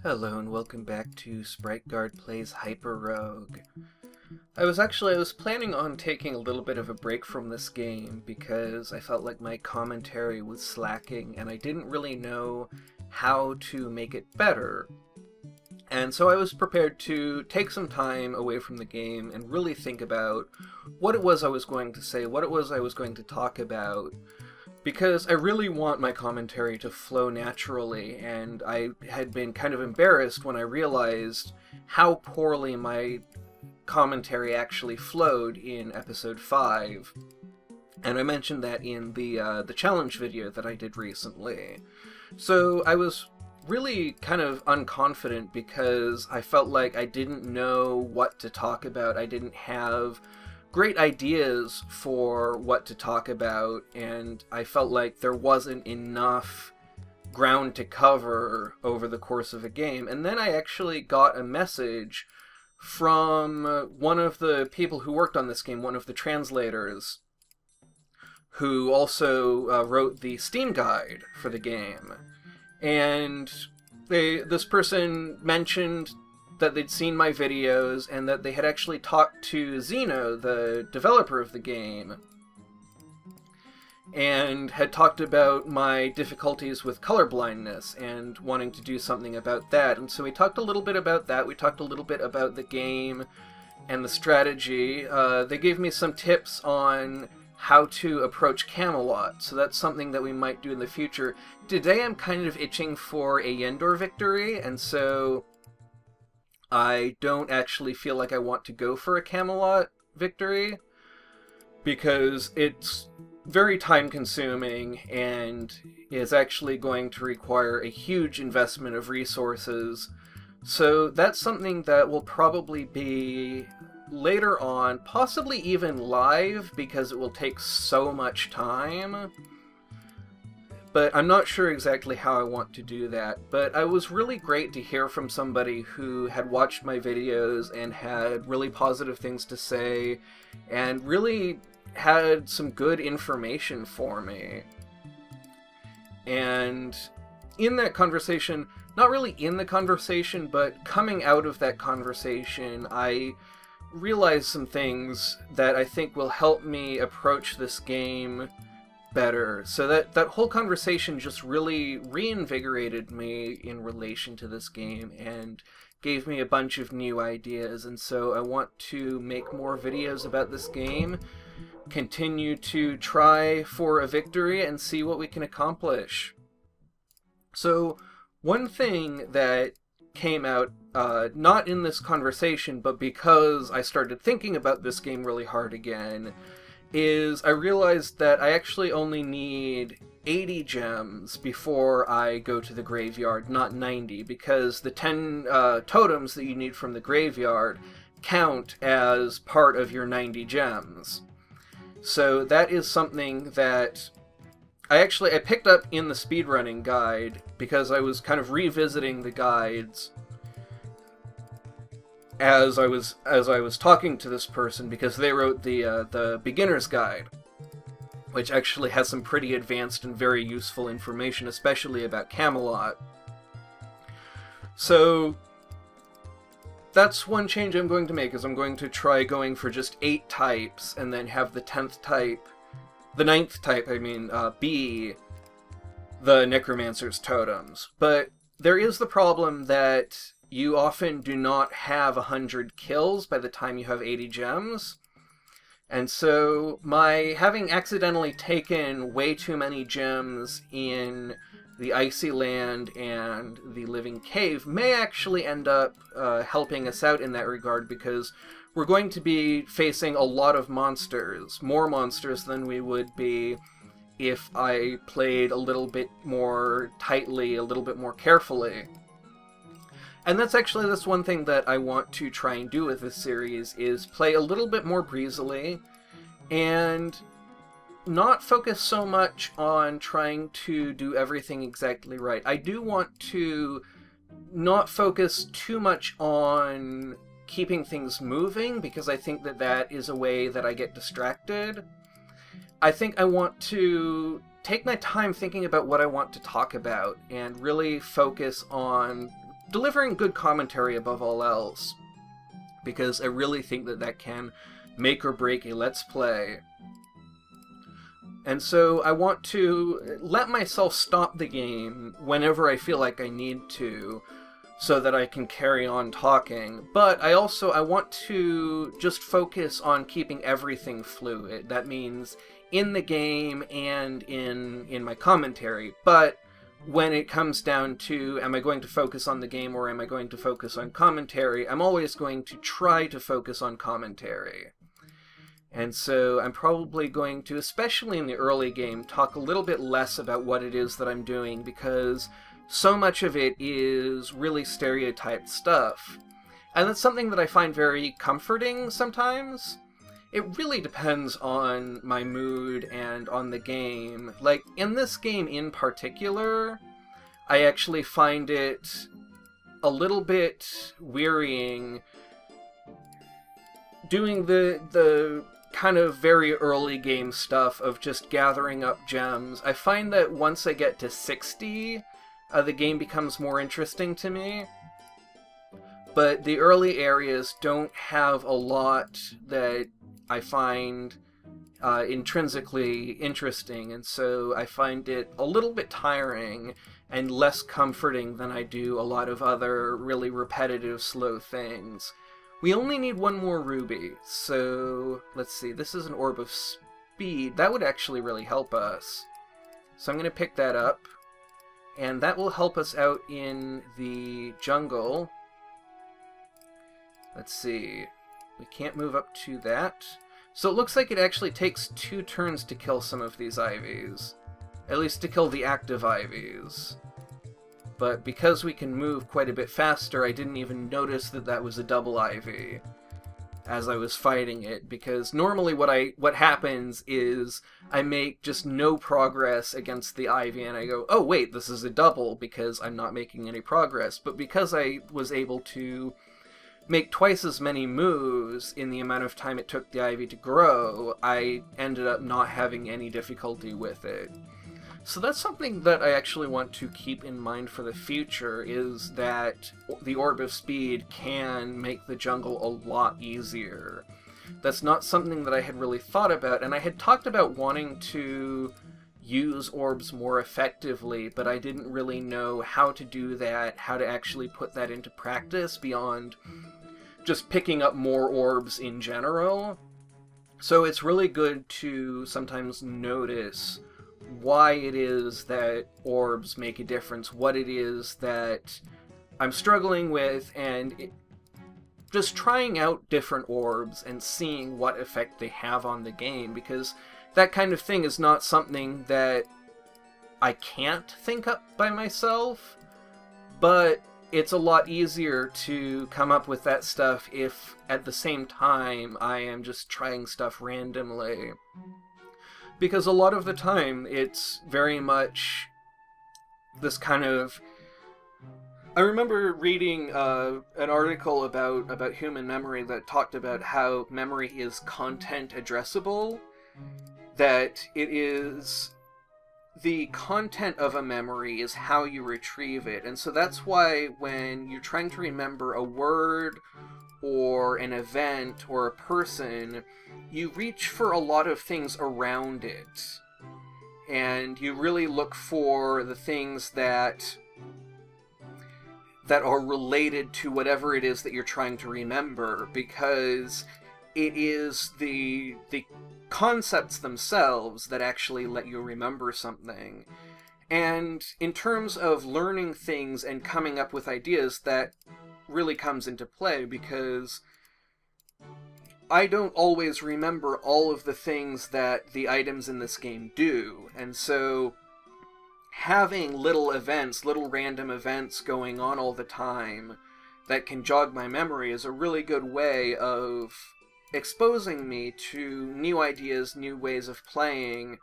Hello and welcome back to Sprite Guard Plays Hyper Rogue. I was planning on taking a little bit of a break from this game because I felt like my commentary was slacking and I didn't really know how to make it better. And so I was prepared to take some time away from the game and really think about what it was I was going to say, what it was I was going to talk about, because I really want my commentary to flow naturally, and I had been kind of embarrassed when I realized how poorly my commentary actually flowed in episode 5. And I mentioned that in the challenge video that I did recently. So I was really kind of unconfident because I felt like I didn't know what to talk about. I didn't have great ideas for what to talk about, and I felt like there wasn't enough ground to cover over the course of a game. And then I actually got a message from one of the people who worked on this game, one of the translators, who also wrote the Steam guide for the game. And this person mentioned that they'd seen my videos and that they had actually talked to Zeno, the developer of the game, and had talked about my difficulties with colorblindness and wanting to do something about that. And so we talked a little bit about that. We talked a little bit about the game and the strategy. They gave me some tips on how to approach Camelot, so that's something that we might do in the future. Today I'm kind of itching for a Yendor victory, and so I don't actually feel like I want to go for a Camelot victory because it's very time-consuming and is actually going to require a huge investment of resources. So that's something that will probably be later on, possibly even live, because it will take so much time. But I'm not sure exactly how I want to do that. But it was really great to hear from somebody who had watched my videos and had really positive things to say and really had some good information for me. And in that conversation, not really in the conversation, but coming out of that conversation, I realized some things that I think will help me approach this game better. So that whole conversation just really reinvigorated me in relation to this game and gave me a bunch of new ideas. And so I want to make more videos about this game, continue to try for a victory, and see what we can accomplish. So one thing that came out, not in this conversation, but because I started thinking about this game really hard again, is I realized that I actually only need 80 gems before I go to the graveyard, not 90, because the 10 totems that you need from the graveyard count as part of your 90 gems. So that is something that I picked up in the speedrunning guide because I was kind of revisiting the guides as I was talking to this person, because they wrote the beginner's guide, which actually has some pretty advanced and very useful information, especially about Camelot. So that's one change I'm going to make, is I'm going to try going for just 8 types and then have the 9th type, be the Necromancer's totems. But there is the problem that you often do not have 100 kills by the time you have 80 gems. And so my having accidentally taken way too many gems in the Icy Land and the Living Cave may actually end up helping us out in that regard, because we're going to be facing a lot of monsters, more monsters than we would be if I played a little bit more tightly, a little bit more carefully. And that's one thing that I want to try and do with this series, is play a little bit more breezily and not focus so much on trying to do everything exactly right. I do want to not focus too much on keeping things moving, because I think that is a way that I get distracted. I think I want to take my time thinking about what I want to talk about and really focus on delivering good commentary above all else, because I really think that that can make or break a Let's Play. And so I want to let myself stop the game whenever I feel like I need to, so that I can carry on talking. But I want to just focus on keeping everything fluid. That means in the game and in my commentary. But when it comes down to, am I going to focus on the game or am I going to focus on commentary, I'm always going to try to focus on commentary. And so I'm probably going to, especially in the early game, talk a little bit less about what it is that I'm doing, because so much of it is really stereotyped stuff. And that's something that I find very comforting sometimes. It really depends on my mood and on the game. Like, in this game in particular, I actually find it a little bit wearying doing the kind of very early game stuff of just gathering up gems. I find that once I get to 60, the game becomes more interesting to me. But the early areas don't have a lot that I find intrinsically interesting, and so I find it a little bit tiring and less comforting than I do a lot of other really repetitive, slow things. We only need one more ruby, so let's see, this is an orb of speed. That would actually really help us. So I'm going to pick that up, and that will help us out in the jungle. Let's see, we can't move up to that. So it looks like it actually takes 2 turns to kill some of these ivies. At least to kill the active ivies. But because we can move quite a bit faster, I didn't even notice that that was a double ivy as I was fighting it, because normally what happens is I make just no progress against the ivy and I go, oh wait, this is a double, because I'm not making any progress. But because I was able to make twice as many moves in the amount of time it took the ivy to grow, I ended up not having any difficulty with it. So that's something that I actually want to keep in mind for the future, is that the Orb of Speed can make the jungle a lot easier. That's not something that I had really thought about, and I had talked about wanting to use orbs more effectively, but I didn't really know how to do that, how to actually put that into practice beyond just picking up more orbs in general. So it's really good to sometimes notice why it is that orbs make a difference, what it is that I'm struggling with, and just trying out different orbs and seeing what effect they have on the game, because that kind of thing is not something that I can't think up by myself, but it's a lot easier to come up with that stuff if at the same time I am just trying stuff randomly. Because a lot of the time it's very much this kind of... I remember reading an article about human memory that talked about how memory is content addressable, that it is... the content of a memory is how you retrieve it, and so that's why when you're trying to remember a word or an event or a person, you reach for a lot of things around it, and you really look for the things that are related to whatever it is that you're trying to remember, because it is the concepts themselves that actually let you remember something. And in terms of learning things and coming up with ideas, that really comes into play, because I don't always remember all of the things that the items in this game do, and so having little events, little random events going on all the time that can jog my memory is a really good way of exposing me to new ideas, new ways of playing,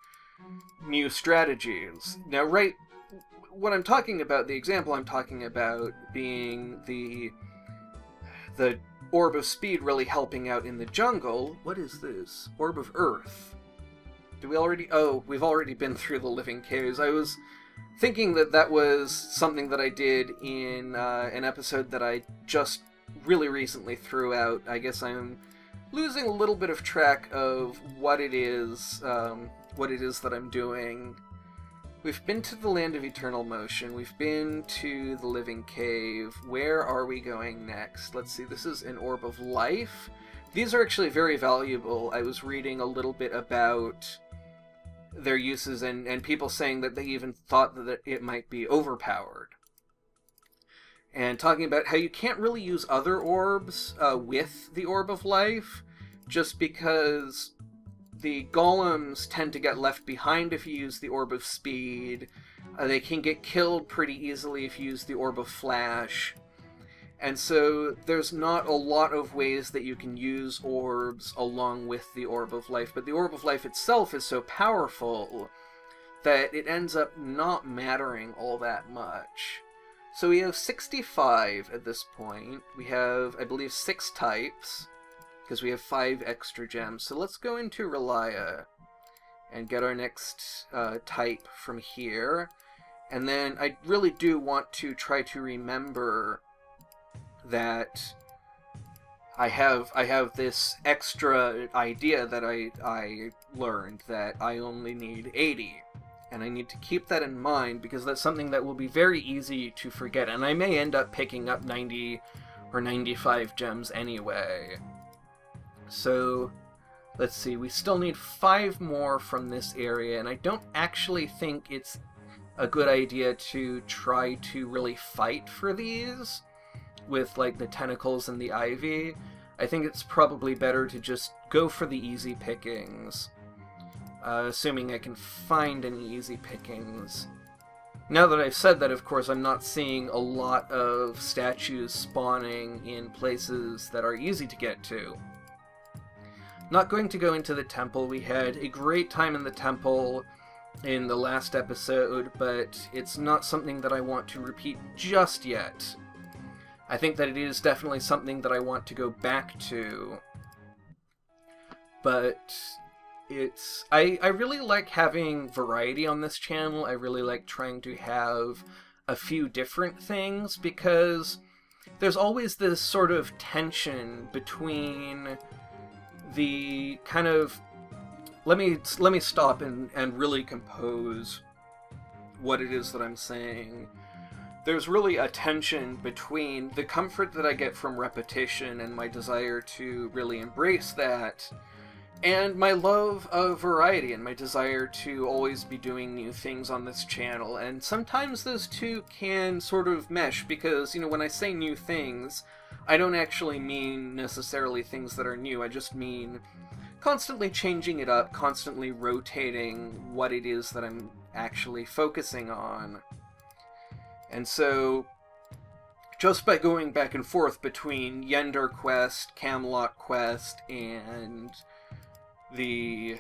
new strategies. Now, what I'm talking about, the example I'm talking about being the Orb of Speed really helping out in the jungle. What is this? Orb of Earth. Do we already... Oh, we've already been through the Living Caves. I was thinking that that was something that I did in an episode that I just really recently threw out. I guess I'm losing a little bit of track of what it is that I'm doing. We've been to the Land of Eternal Motion. We've been to the Living Cave. Where are we going next? Let's see. This is an Orb of Life. These are actually very valuable. I was reading a little bit about their uses and people saying that they even thought that it might be overpowered. And talking about how you can't really use other orbs with the Orb of Life, just because the golems tend to get left behind if you use the Orb of Speed. They can get killed pretty easily if you use the Orb of Flash. And so there's not a lot of ways that you can use orbs along with the Orb of Life, but the Orb of Life itself is so powerful that it ends up not mattering all that much. So we have 65 at this point. We have, I believe, 6 types, because we have 5 extra gems. So let's go into Relia and get our next type from here. And then I really do want to try to remember that I have this extra idea that I learned, that I only need 80. And I need to keep that in mind, because that's something that will be very easy to forget. And I may end up picking up 90 or 95 gems anyway. So, let's see, we still need 5 more from this area, and I don't actually think it's a good idea to try to really fight for these with, like, the tentacles and the ivy. I think it's probably better to just go for the easy pickings. Assuming I can find any easy pickings. Now that I've said that, of course, I'm not seeing a lot of statues spawning in places that are easy to get to. Not going to go into the temple. We had a great time in the temple in the last episode, but it's not something that I want to repeat just yet. I think that it is definitely something that I want to go back to, but I really like having variety on this channel. I really like trying to have a few different things, because there's always this sort of tension between the kind of... Let me stop and really compose what it is that I'm saying. There's really a tension between the comfort that I get from repetition and my desire to really embrace that, and my love of variety and my desire to always be doing new things on this channel. And sometimes those two can sort of mesh, because, you know, when I say new things, I don't actually mean necessarily things that are new. I just mean constantly changing it up, constantly rotating what it is that I'm actually focusing on. And so, just by going back and forth between Yender Quest, Camelot Quest, and the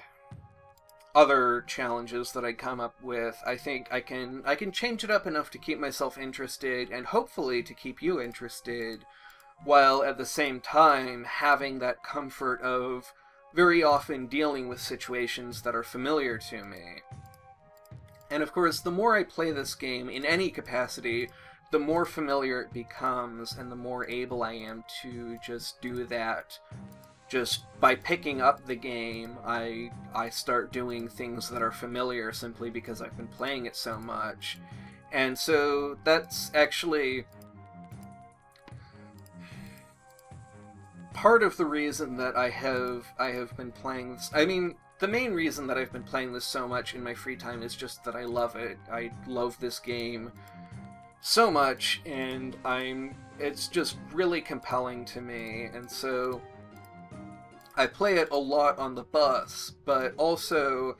other challenges that I come up with, I think I can change it up enough to keep myself interested, and hopefully to keep you interested, while at the same time having that comfort of very often dealing with situations that are familiar to me. And of course, the more I play this game in any capacity, the more familiar it becomes, and the more able I am to just do that. Just by picking up the game, I start doing things that are familiar simply because I've been playing it so much. And so that's actually part of the reason that I have been playing this. I mean, the main reason that I've been playing this so much in my free time is just that I love it. I love this game so much, and it's just really compelling to me, and so I play it a lot on the bus, but also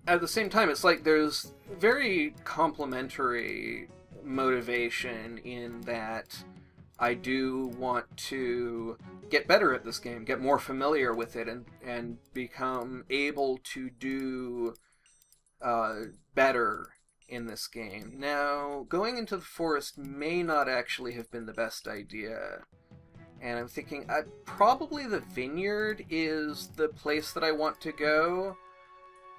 at the same time it's like there's very complementary motivation in that I do want to get better at this game, get more familiar with it, and become able to do better in this game. Now, going into the forest may not actually have been the best idea. And I'm thinking, probably the vineyard is the place that I want to go,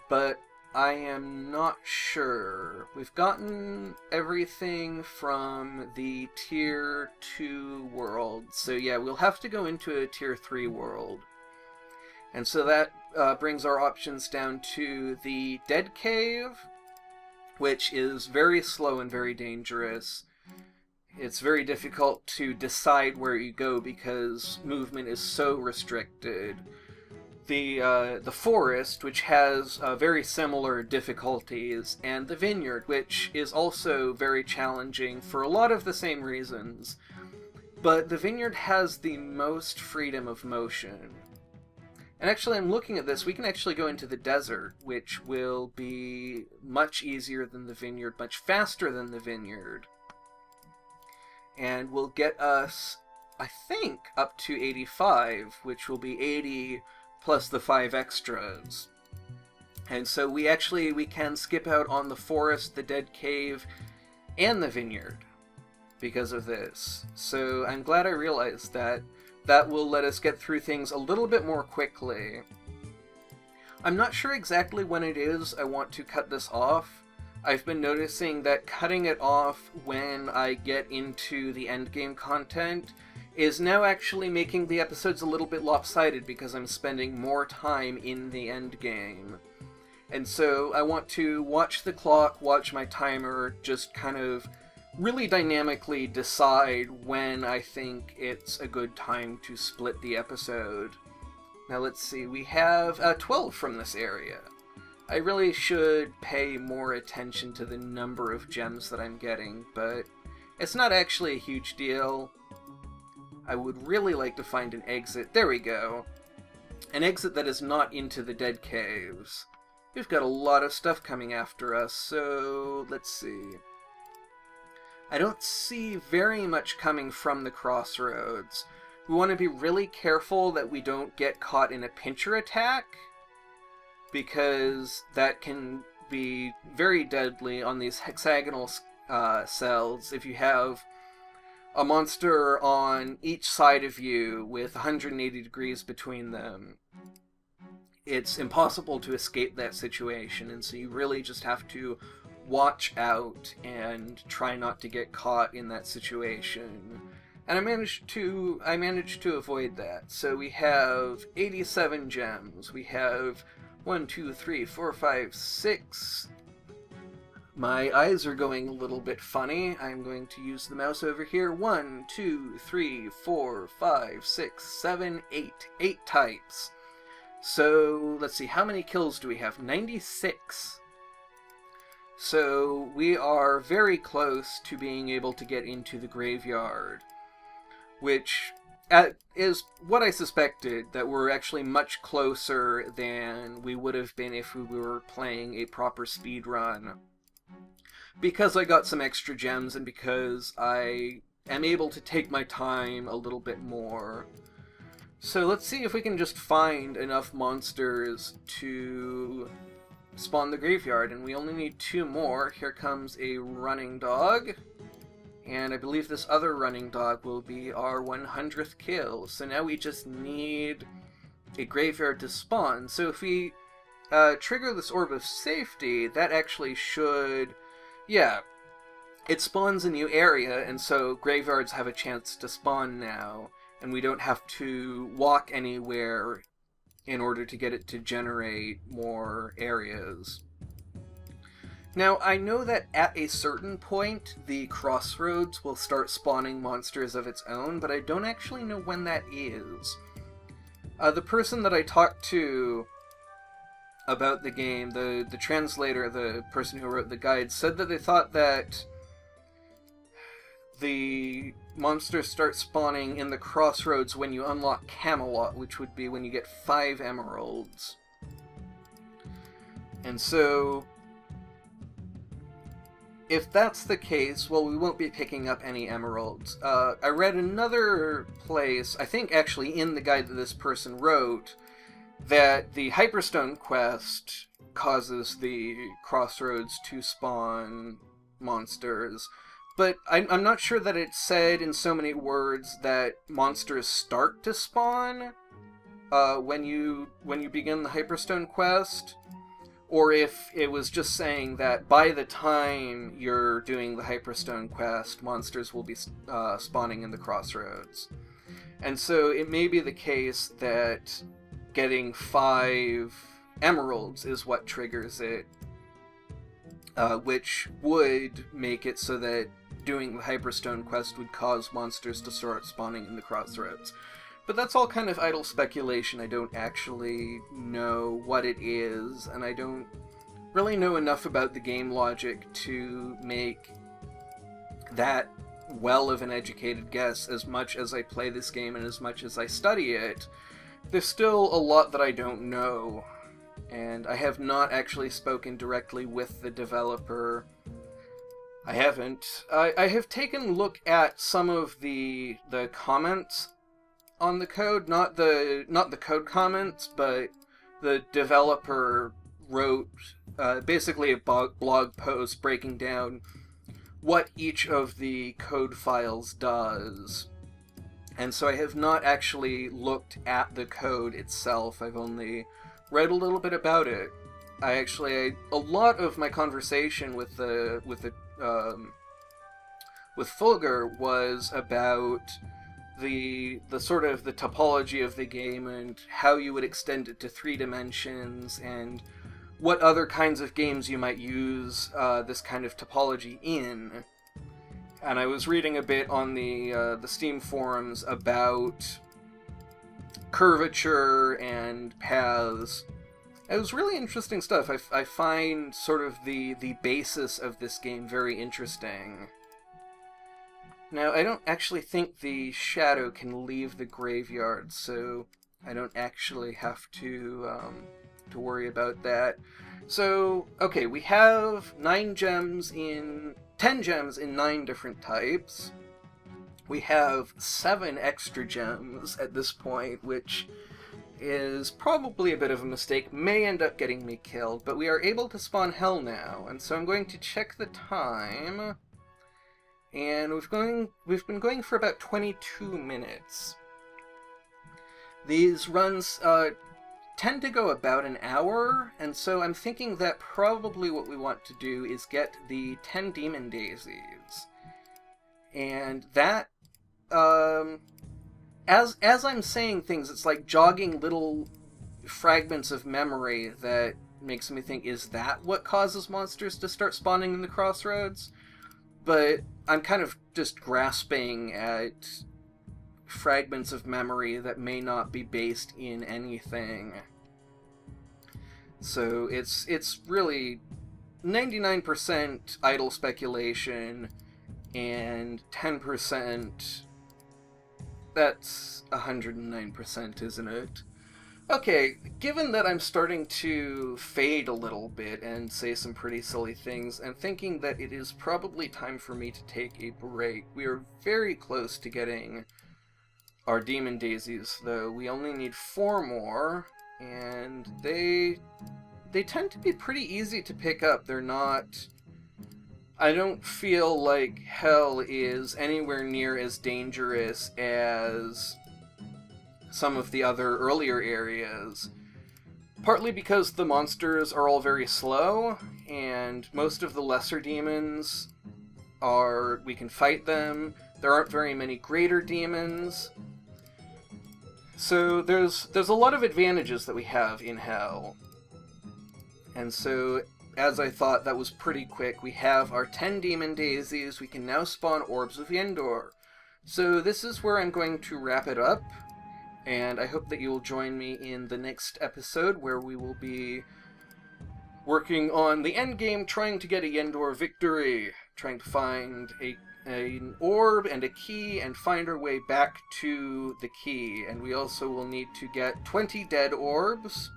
but I am not sure. We've gotten everything from the Tier 2 world. So yeah, we'll have to go into a Tier 3 world. And so that brings our options down to the Dead Cave, which is very slow and very dangerous. It's very difficult to decide where you go because movement is so restricted. The Forest, which has very similar difficulties, and the Vineyard, which is also very challenging for a lot of the same reasons. But the Vineyard has the most freedom of motion. And actually, I'm looking at this, we can actually go into the desert, which will be much easier than the Vineyard, much faster than the Vineyard. And will get us, I think, up to 85, which will be 80 plus the 5 extras. And so we can skip out on the Forest, the Dead Cave, and the Vineyard because of this. So I'm glad I realized that. That will let us get through things a little bit more quickly. I'm not sure exactly when it is I want to cut this off. I've been noticing that cutting it off when I get into the endgame content is now actually making the episodes a little bit lopsided because I'm spending more time in the endgame. And so I want to watch the clock, watch my timer, just kind of really dynamically decide when I think it's a good time to split the episode. Now let's see, we have 12 from this area. I really should pay more attention to the number of gems that I'm getting, but it's not actually a huge deal. I would really like to find an exit. There we go. An exit that is not into the Dead Caves. We've got a lot of stuff coming after us, so let's see. I don't see very much coming from the crossroads. We want to be really careful that we don't get caught in a pincher attack, because that can be very deadly on these hexagonal cells. If you have a monster on each side of you with 180 degrees between them, it's impossible to escape that situation, and so you really just have to watch out and try not to get caught in that situation. And I managed to avoid that. So we have 87 gems. We have 1, 2, 3, 4, 5, 6. My eyes are going a little bit funny. I'm going to use the mouse over here. 1, 2, 3, 4, 5, 6, 7, 8. 8 types. So let's see, how many kills do we have? 96. So we are very close to being able to get into the graveyard, which is what I suspected, that we're actually much closer than we would have been if we were playing a proper speed run. Because I got some extra gems and because I am able to take my time a little bit more. So let's see if we can just find enough monsters to spawn the graveyard, and we only need 2 more. Here comes a running dog, and I believe this other running dog will be our 100th kill. So now we just need a graveyard to spawn. So if we trigger this Orb of Safety, that actually should, yeah, it spawns a new area, and so graveyards have a chance to spawn now, and we don't have to walk anywhere in order to get it to generate more areas. Now, I know that at a certain point, the crossroads will start spawning monsters of its own, but I don't actually know when that is. The person that I talked to about the game, the translator, the person who wrote the guide, said that they thought that the monsters start spawning in the crossroads when you unlock Camelot, which would be when you get 5 emeralds. And so, if that's the case, well, we won't be picking up any emeralds. I read another place, I think actually in the guide that this person wrote, that the Hyperstone quest causes the crossroads to spawn monsters. But I'm not sure that it's said in so many words that monsters start to spawn when you begin the Hyperstone quest, or if it was just saying that by the time you're doing the Hyperstone quest, monsters will be spawning in the crossroads. And so it may be the case that getting 5 emeralds is what triggers it, which would make it so that doing the Hyperstone quest would cause monsters to start spawning in the crossroads. But that's all kind of idle speculation. I don't actually know what it is, and I don't really know enough about the game logic to make that well of an educated guess. As much as I play this game and as much as I study it, there's still a lot that I don't know, and I have not actually spoken directly with the developer. I haven't. I have taken a look at some of the comments on the code, not the code comments, but the developer wrote basically a blog post breaking down what each of the code files does. And so I have not actually looked at the code itself. I've only read a little bit about it. A lot of my conversation with Fulgur was about the sort of the topology of the game and how you would extend it to 3 dimensions and what other kinds of games you might use this kind of topology in. And I was reading a bit on the Steam forums about curvature and paths. It was really interesting stuff. I find sort of the basis of this game very interesting. Now, I don't actually think the shadow can leave the graveyard, so I don't actually have to worry about that. So, okay, we have 10 gems in 9 different types. We have 7 extra gems at this point, which is probably a bit of a mistake, may end up getting me killed, but we are able to spawn hell now, and so I'm going to check the time. And we've been going for about 22 minutes. These runs tend to go about an hour, and so I'm thinking that probably what we want to do is get the 10 demon daisies. And that, as I'm saying things, it's like jogging little fragments of memory that makes me think, is that what causes monsters to start spawning in the crossroads? But I'm kind of just grasping at fragments of memory that may not be based in anything. So it's really 99% idle speculation and 10%, that's 109%, isn't it? Okay, given that I'm starting to fade a little bit and say some pretty silly things, I'm thinking that it is probably time for me to take a break. We are very close to getting our demon daisies, though. We only need 4 more, and they tend to be pretty easy to pick up. They're not... I don't feel like hell is anywhere near as dangerous as some of the other earlier areas, partly because the monsters are all very slow, and most of the lesser demons we can fight them. There aren't very many greater demons, so there's a lot of advantages that we have in hell. And so, as I thought, that was pretty quick. We have our 10 demon daisies. We can now spawn orbs of Yendor. So this is where I'm going to wrap it up. And I hope that you will join me in the next episode, where we will be working on the endgame, trying to get a Yendor victory, trying to find an orb and a key, and find our way back to the key. And we also will need to get 20 dead orbs.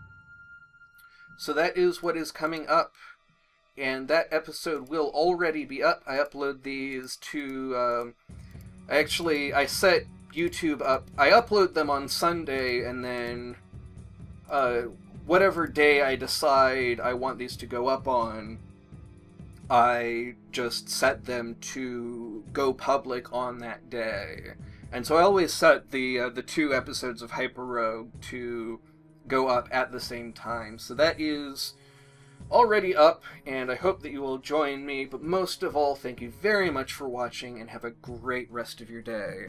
So that is what is coming up. And that episode will already be up. I upload these to... I set YouTube up. I upload them on Sunday, and then whatever day I decide I want these to go up on, I just set them to go public on that day. And so I always set the 2 episodes of Hyper Rogue to go up at the same time. So that is already up, and I hope that you will join me, but most of all, thank you very much for watching, and have a great rest of your day.